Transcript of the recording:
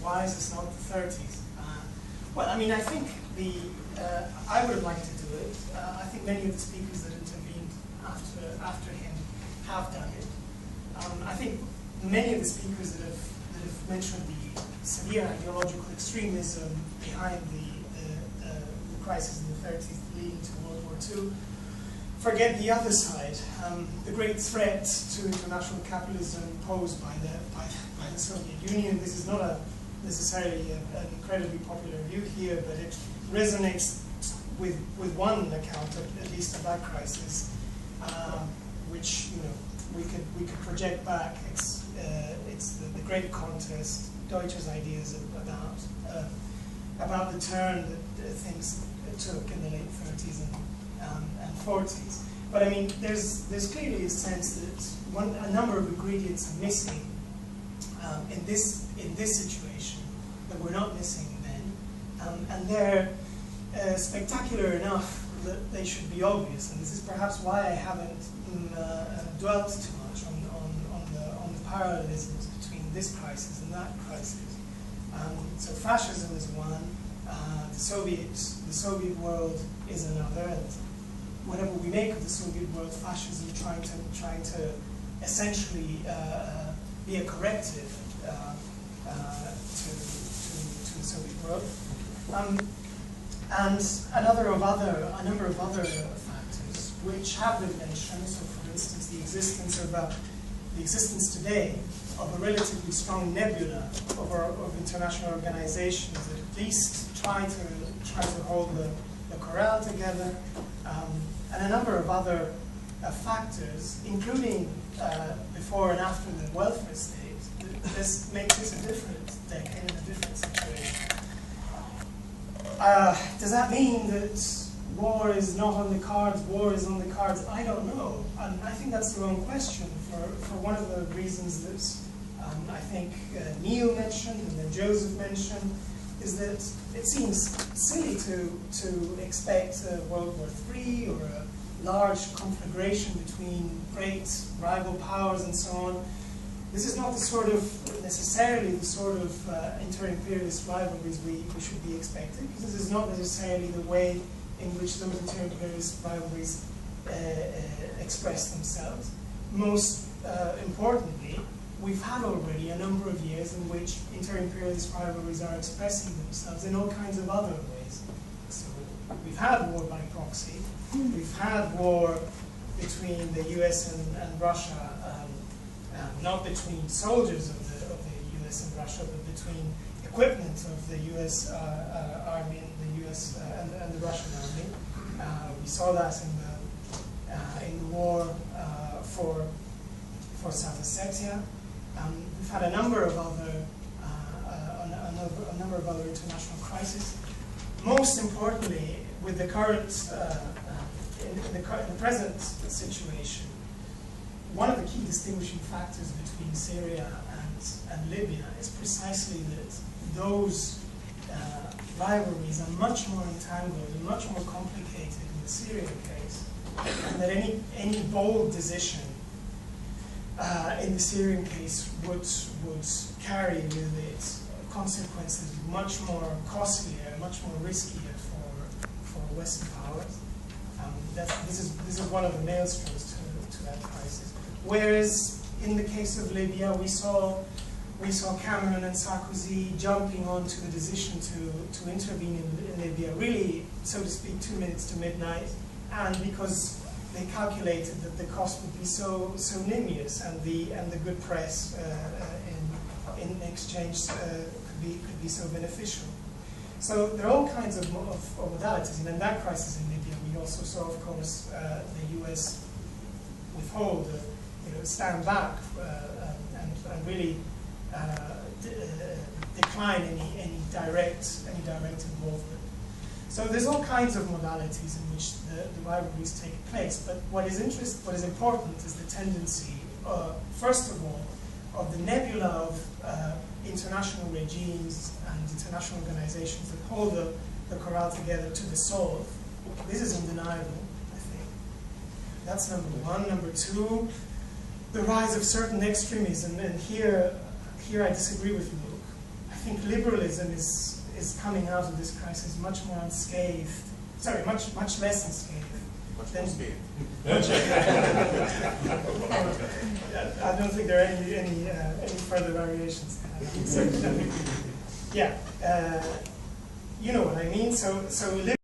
why is this not the 30s? Well, I mean, I think I would have liked to do it. I think many of the speakers that intervened after him have done it. I think many of the speakers that have mentioned the severe ideological extremism behind the crisis in the 30s leading to World War II forget the other side, the great threat to international capitalism posed by the Soviet Union. This is not necessarily an incredibly popular view here, but it resonates with one account, at least of that crisis, which we could project back. It's the great contest, Deutsch's ideas about the turn that things took in the late 30s and 40s. But I mean, there's clearly a sense that a number of ingredients are missing in this situation that were not missing then, and they're spectacular enough that they should be obvious. And this is perhaps why I haven't dwelt too much on the parallelisms between this crisis and that crisis. So fascism is one, the Soviet world is another, and whatever we make of the Soviet world, fascism trying to essentially be a corrective to the Soviet world, and a number of other factors which have been mentioned. So, for instance, the existence today of a relatively strong nebula of international organizations that at least try to hold the corral together, and a number of other factors, including before and after the welfare state. This makes this a different decade and a different situation. Does that mean that war is not on the cards, war is on the cards? I don't know. And I think that's the wrong question for one of the reasons that I think Neil mentioned and then Joseph mentioned, is that it seems silly to expect World War III or a large conflagration between great rival powers and so on. This is not necessarily the sort of inter-imperialist rivalries we should be expecting, because this is not necessarily the way in which those inter-imperialist rivalries express themselves. Most importantly, we've had already a number of years in which inter-imperialist rivalries are expressing themselves in all kinds of other ways. So we've had war by proxy, we've had war between the US and Russia, not between soldiers of the US and Russia, but between equipment of the US army and the US and the Russian army. We saw that in the war for South Ossetia. We've had a number of other international crises. Most importantly, with the current in the present situation, one of the key distinguishing factors between Syria and Libya is precisely that those rivalries are much more entangled and much more complicated in the Syrian case, and that any bold decision in the Syrian case would carry with it consequences much more costlier, much more riskier for Western powers. This is one of the maelstroms to that crisis. Whereas in the case of Libya, we saw Cameron and Sarkozy jumping onto the decision to intervene in Libya, really, so to speak, 2 minutes to midnight, and because they calculated that the cost would be so nimious, and the good press in exchange could be so beneficial. So there are all kinds of modalities, and in that crisis in Libya, we also saw, of course, the U.S. withhold, stand back, and really decline any direct involvement. So there's all kinds of modalities in which the rivalries take place. But what is important is the tendency, first of all, of the nebula of international regimes and international organizations that hold the corral together to the solve. This is undeniable, I think. That's number one. Number two, the rise of certain extremism. And here I disagree with Luke. I think liberalism is coming out of this crisis much more unscathed. Sorry, much less unscathed. Much more scathed. I don't think there are any further variations. Yeah, you know what I mean. So